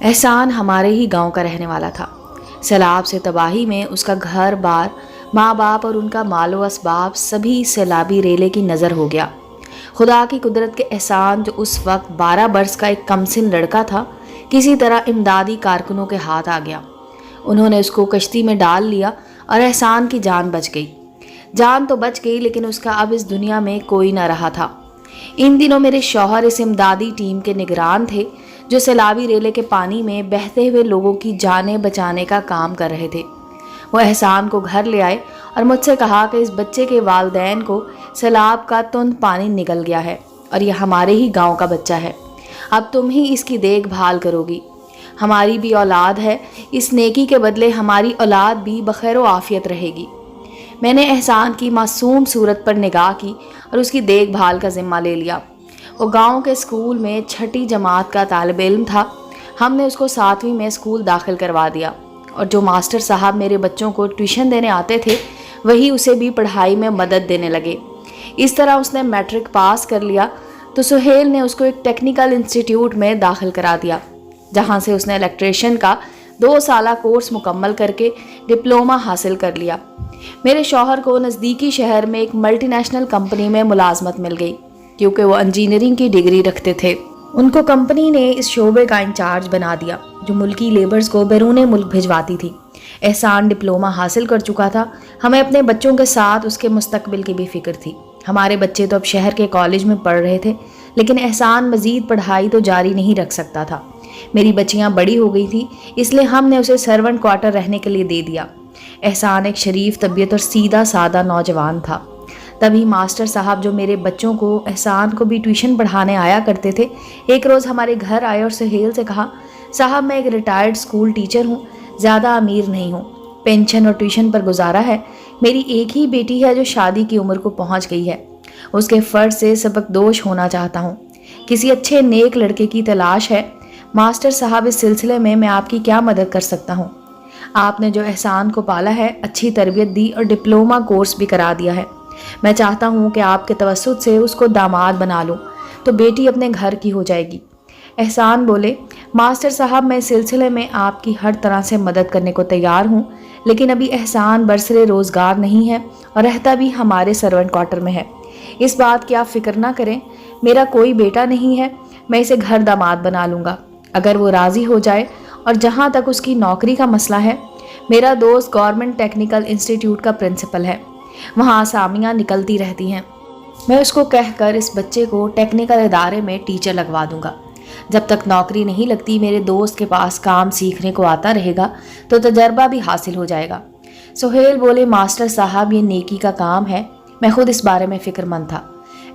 احسان ہمارے ہی گاؤں کا رہنے والا تھا۔ سیلاب سے تباہی میں اس کا گھر بار، ماں باپ اور ان کا مال و اسباب سبھی سیلابی ریلے کی نظر ہو گیا۔ خدا کی قدرت کے احسان جو اس وقت 12 برس کا ایک کمسن لڑکا تھا، کسی طرح امدادی کارکنوں کے ہاتھ آ گیا۔ انہوں نے اس کو کشتی میں ڈال لیا اور احسان کی جان بچ گئی۔ جان تو بچ گئی لیکن اس کا اب اس دنیا میں کوئی نہ رہا تھا۔ ان دنوں میرے شوہر اس امدادی ٹیم کے نگران تھے جو سیلابی ریلے کے پانی میں بہتے ہوئے لوگوں کی جانیں بچانے کا کام کر رہے تھے۔ وہ احسان کو گھر لے آئے اور مجھ سے کہا کہ اس بچے کے والدین کو سیلاب کا تند پانی نگل گیا ہے اور یہ ہمارے ہی گاؤں کا بچہ ہے، اب تم ہی اس کی دیکھ بھال کرو گی۔ ہماری بھی اولاد ہے، اس نیکی کے بدلے ہماری اولاد بھی بخیر و عافیت رہے گی۔ میں نے احسان کی معصوم صورت پر نگاہ کی اور اس کی دیکھ بھال کا ذمہ لے لیا۔ وہ گاؤں کے اسکول میں 6ٹھی جماعت کا طالب علم تھا۔ ہم نے اس کو 7ویں میں اسکول داخل کروا دیا اور جو ماسٹر صاحب میرے بچوں کو ٹیوشن دینے آتے تھے وہی اسے بھی پڑھائی میں مدد دینے لگے۔ اس طرح اس نے میٹرک پاس کر لیا تو سہیل نے اس کو ایک ٹیکنیکل انسٹیٹیوٹ میں داخل کرا دیا، جہاں سے اس نے الیکٹریشین کا 2 سالہ کورس مکمل کر کے ڈپلومہ حاصل کر لیا۔ میرے شوہر کو نزدیکی شہر میں ایک ملٹی نیشنل کمپنی میں ملازمت مل گئی کیونکہ وہ انجینئرنگ کی ڈگری رکھتے تھے۔ ان کو کمپنی نے اس شعبے کا انچارج بنا دیا جو ملکی لیبرز کو بیرون ملک بھجواتی تھی۔ احسان ڈپلومہ حاصل کر چکا تھا۔ ہمیں اپنے بچوں کے ساتھ اس کے مستقبل کی بھی فکر تھی۔ ہمارے بچے تو اب شہر کے کالج میں پڑھ رہے تھے لیکن احسان مزید پڑھائی تو جاری نہیں رکھ سکتا تھا۔ میری بچیاں بڑی ہو گئی تھیں، اس لیے ہم نے اسے سرونٹ کوارٹر رہنے کے لیے دے دیا۔ احسان ایک شریف طبیعت اور سیدھا سادہ نوجوان تھا۔ تبھی ماسٹر صاحب جو میرے بچوں کو احسان کو بھی ٹیوشن پڑھانے آیا کرتے تھے، ایک روز ہمارے گھر آئے اور سہیل سے کہا، صاحب میں ایک ریٹائرڈ اسکول ٹیچر ہوں، زیادہ امیر نہیں ہوں، پینشن اور ٹیوشن پر گزارا ہے۔ میری ایک ہی بیٹی ہے جو شادی کی عمر کو پہنچ گئی ہے، اس کے فرض سے سبکدوش ہونا چاہتا ہوں، کسی اچھے نیک لڑکے کی تلاش ہے۔ ماسٹر صاحب اس سلسلے میں آپ کی کیا مدد کر سکتا ہوں؟ آپ نے جو احسان کو پالا ہے، اچھی تربیت دی اور ڈپلومہ کورس بھی کرا دیا ہے، میں چاہتا ہوں کہ آپ کے توسط سے اس کو داماد بنا لوں تو بیٹی اپنے گھر کی ہو جائے گی۔ احسان بولے، ماسٹر صاحب میں اس سلسلے میں آپ کی ہر طرح سے مدد کرنے کو تیار ہوں، لیکن ابھی احسان برسر روزگار نہیں ہے اور رہتا بھی ہمارے سرونٹ کوارٹر میں ہے۔ اس بات کی آپ فکر نہ کریں، میرا کوئی بیٹا نہیں ہے، میں اسے گھر داماد بنا لوں گا اگر وہ راضی ہو جائے۔ اور جہاں تک اس کی نوکری کا مسئلہ ہے، میرا دوست گورنمنٹ ٹیکنیکل انسٹیٹیوٹ کا پرنسپل ہے، وہاں اسامیاں نکلتی رہتی ہیں، میں اس کو کہہ کر اس بچے کو ٹیکنیکل ادارے میں ٹیچر لگوا دوں گا۔ جب تک نوکری نہیں لگتی میرے دوست کے پاس کام سیکھنے کو آتا رہے گا تو تجربہ بھی حاصل ہو جائے گا۔ سہیل بولے، ماسٹر صاحب یہ نیکی کا کام ہے، میں خود اس بارے میں فکر مند تھا۔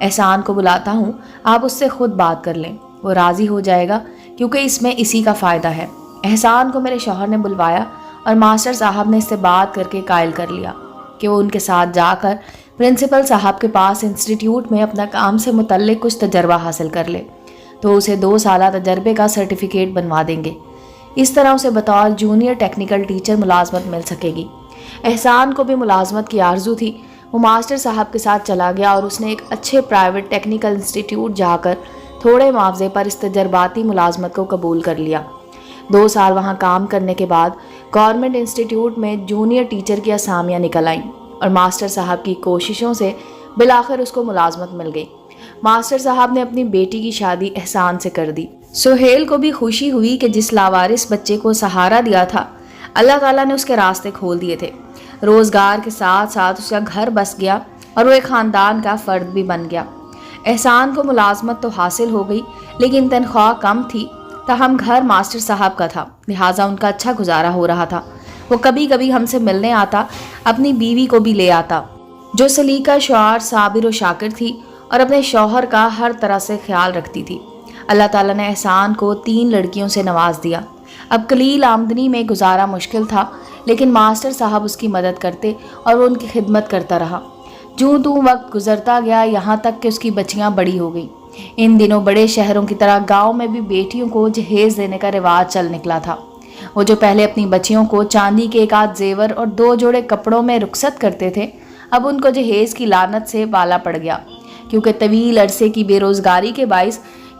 احسان کو بلاتا ہوں، آپ اس سے خود بات کر لیں، وہ راضی ہو جائے گا کیونکہ اس میں اسی کا فائدہ ہے۔ احسان کو میرے شوہر نے بلوایا اور ماسٹر صاحب نے اس سے بات کر کے قائل کر لیا کہ وہ ان کے ساتھ جا کر پرنسپل صاحب کے پاس انسٹیٹیوٹ میں اپنا کام سے متعلق کچھ تجربہ حاصل کر لے تو اسے 2 سالہ تجربے کا سرٹیفکیٹ بنوا دیں گے۔ اس طرح اسے بطور جونیئر ٹیکنیکل ٹیچر ملازمت مل سکے گی۔ احسان کو بھی ملازمت کی آرزو تھی، وہ ماسٹر صاحب کے ساتھ چلا گیا اور اس نے ایک اچھے پرائیویٹ ٹیکنیکل انسٹیٹیوٹ جا کر تھوڑے معاوضے پر اس تجرباتی ملازمت کو قبول کر لیا۔ 2 سال وہاں کام کرنے کے بعد گورنمنٹ انسٹیٹیوٹ میں جونیئر ٹیچر کی اسامیاں نکل آئیں اور ماسٹر صاحب کی کوششوں سے بالآخر اس کو ملازمت مل گئی۔ ماسٹر صاحب نے اپنی بیٹی کی شادی احسان سے کر دی۔ سہیل کو بھی خوشی ہوئی کہ جس لاوارث بچے کو سہارا دیا تھا، اللہ تعالیٰ نے اس کے راستے کھول دیے تھے۔ روزگار کے ساتھ ساتھ اس کا گھر بس گیا اور وہ ایک خاندان کا فرد بھی بن گیا۔ احسان کو ملازمت تو حاصل ہو گئی لیکن تنخواہ کم تھی، تاہم گھر ماسٹر صاحب کا تھا، لہٰذا ان کا اچھا گزارا ہو رہا تھا۔ وہ کبھی کبھی ہم سے ملنے آتا، اپنی بیوی کو بھی لے آتا جو سلیقہ شعار صابر و شاکر تھی اور اپنے شوہر کا ہر طرح سے خیال رکھتی تھی۔ اللہ تعالیٰ نے احسان کو 3 لڑکیوں سے نواز دیا۔ اب قلیل آمدنی میں گزارا مشکل تھا لیکن ماسٹر صاحب اس کی مدد کرتے اور وہ ان کی خدمت کرتا رہا۔ جوں توں وقت گزرتا گیا یہاں تک کہ اس کی بچیاں بڑی ہو گئیں۔ ان دنوں بڑے شہروں کی طرح گاؤں میں بھی بیٹیوں کو جہیز دینے کا رواج چل نکلا تھا۔ وہ جو پہلے اپنی بچیوں کو چاندی کے 1 آدھ زیور اور 2 جوڑے کپڑوں میں رخصت کرتے تھے، اب ان کو جہیز کی لعنت سے بالا پڑ گیا کیونکہ طویل عرصے کی بے روزگاری کے باعث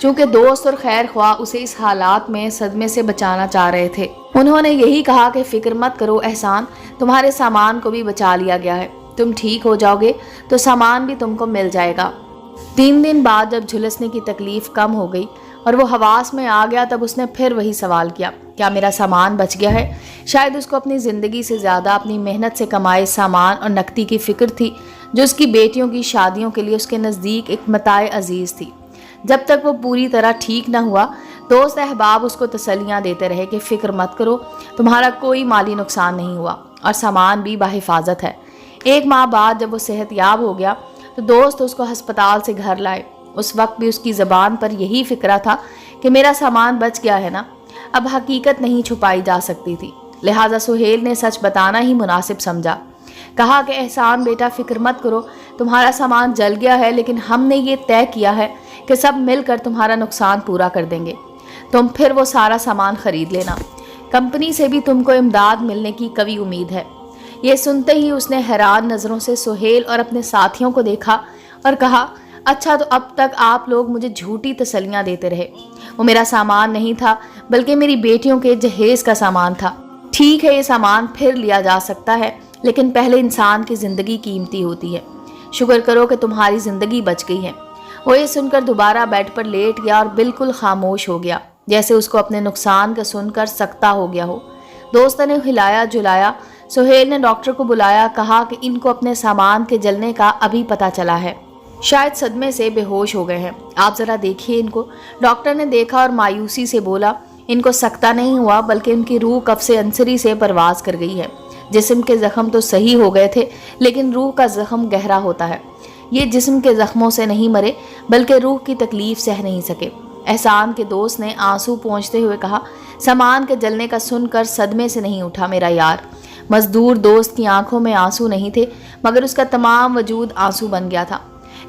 چونکہ دوست اور خیر خواہ اسے اس حالات میں صدمے سے بچانا چاہ رہے تھے۔ انہوں نے یہی کہا کہ فکر مت کرو احسان، تمہارے سامان کو بھی بچا لیا گیا ہے، تم ٹھیک ہو جاؤ گے تو سامان بھی تم کو مل جائے گا۔ 3 دن بعد جب جھلسنے کی تکلیف کم ہو گئی اور وہ حواس میں آ گیا، تب اس نے پھر وہی سوال کیا، کیا میرا سامان بچ گیا ہے؟ شاید اس کو اپنی زندگی سے زیادہ اپنی محنت سے کمائے سامان اور نقدی کی فکر تھی، جو اس کی بیٹیوں کی شادیوں کے لیے اس کے نزدیک ایک متاع عزیز تھی۔ جب تک وہ پوری طرح ٹھیک نہ ہوا، دوست احباب اس کو تسلیاں دیتے رہے کہ فکر مت کرو، تمہارا کوئی مالی نقصان نہیں ہوا اور سامان بھی بحفاظت ہے۔ 1 ماہ بعد جب وہ صحت یاب ہو گیا تو دوست اس کو ہسپتال سے گھر لائے۔ اس وقت بھی اس کی زبان پر یہی فکرہ تھا کہ میرا سامان بچ گیا ہے نا۔ اب حقیقت نہیں چھپائی جا سکتی تھی، لہٰذا سہیل نے سچ بتانا ہی مناسب سمجھا۔ کہا کہ احسان بیٹا فکر مت کرو، تمہارا سامان جل گیا ہے، لیکن ہم نے یہ طے کیا ہے کہ سب مل کر تمہارا نقصان پورا کر دیں گے، تم پھر وہ سارا سامان خرید لینا۔ کمپنی سے بھی تم کو امداد ملنے کی قوی امید ہے۔ یہ سنتے ہی اس نے حیران نظروں سے سہیل اور اپنے ساتھیوں کو دیکھا اور کہا، اچھا تو اب تک آپ لوگ مجھے جھوٹی تسلیاں دیتے رہے، وہ میرا سامان نہیں تھا بلکہ میری بیٹیوں کے جہیز کا سامان تھا۔ ٹھیک ہے یہ سامان پھر لیا جا سکتا ہے، لیکن پہلے انسان کی زندگی قیمتی ہوتی ہے، شکر کرو کہ تمہاری زندگی بچ گئی ہے۔ وہ یہ سن کر دوبارہ بیڈ پر لیٹ گیا اور بالکل خاموش ہو گیا، جیسے اس کو اپنے نقصان کا سن کر سکتہ ہو گیا ہو۔ دوست نے ہلایا جلایا، سہیل نے ڈاکٹر کو بلایا، کہا کہ ان کو اپنے سامان کے جلنے کا ابھی پتہ چلا ہے، شاید صدمے سے بے ہوش ہو گئے ہیں، آپ ذرا دیکھیے ان کو۔ ڈاکٹر نے دیکھا اور مایوسی سے بولا، ان کو سکتہ نہیں ہوا بلکہ ان کی روح قفس عنصری سے پرواز کر گئی ہے۔ جسم کے زخم تو صحیح ہو گئے تھے، لیکن روح کا زخم گہرا ہوتا ہے، یہ جسم کے زخموں سے نہیں مرے بلکہ روح کی تکلیف سہ نہیں سکے۔ احسان کے دوست نے آنسو پونچھتے ہوئے کہا، سامان کے جلنے کا سن کر صدمے سے نہیں اٹھا میرا یار۔ مزدور دوست کی آنکھوں میں آنسو نہیں تھے، مگر اس کا تمام وجود آنسو بن گیا تھا۔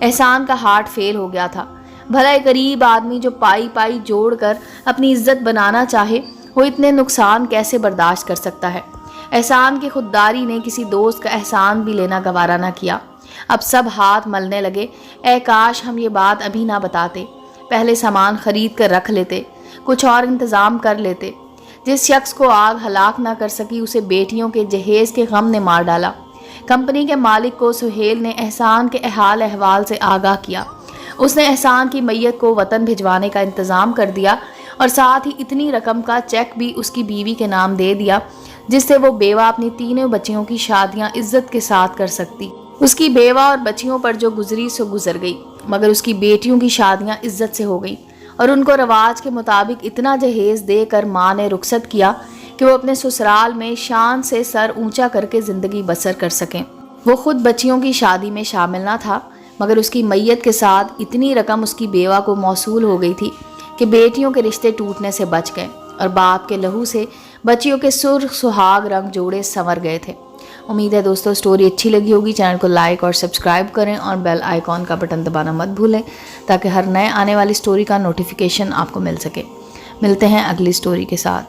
احسان کا ہارٹ فیل ہو گیا تھا۔ بھلا ایک غریب آدمی جو پائی جوڑ کر اپنی عزت بنانا چاہے، وہ اتنے نقصان کیسے برداشت کر سکتا ہے؟ احسان کی خودداری نے کسی دوست کا احسان بھی لینا گوارا نہ کیا۔ اب سب ہاتھ ملنے لگے، اے کاش ہم یہ بات ابھی نہ بتاتے، پہلے سامان خرید کر رکھ لیتے، کچھ اور انتظام کر لیتے۔ جس شخص کو آگ ہلاک نہ کر سکی، اسے بیٹیوں کے جہیز کے غم نے مار ڈالا۔ کمپنی کے مالک کو سہیل نے احسان کے حال احوال سے آگاہ کیا۔ اس نے احسان کی میت کو وطن بھجوانے کا انتظام کر دیا اور ساتھ ہی اتنی رقم کا چیک بھی اس کی بیوی کے نام دے دیا جس سے وہ بیوہ اپنی 3 بچیوں کی شادیاں عزت کے ساتھ کر سکتی۔ اس کی بیوہ اور بچیوں پر جو گزری سو گزر گئی، مگر اس کی بیٹیوں کی شادیاں عزت سے ہو گئی اور ان کو رواج کے مطابق اتنا جہیز دے کر ماں نے رخصت کیا کہ وہ اپنے سسرال میں شان سے سر اونچا کر کے زندگی بسر کر سکیں۔ وہ خود بچیوں کی شادی میں شامل نہ تھا، مگر اس کی میت کے ساتھ اتنی رقم اس کی بیوہ کو موصول ہو گئی تھی کہ بیٹیوں کے رشتے ٹوٹنے سے بچ گئے اور باپ کے لہو سے بچیوں کے سرخ سہاگ رنگ جوڑے سنور گئے تھے۔ امید ہے دوستو سٹوری اچھی لگی ہوگی۔ چینل کو لائک اور سبسکرائب کریں اور بیل آئیکن کا بٹن دبانا مت بھولیں تاکہ ہر نئے آنے والی سٹوری کا نوٹیفیکیشن آپ کو مل سکے۔ ملتے ہیں اگلی سٹوری کے ساتھ۔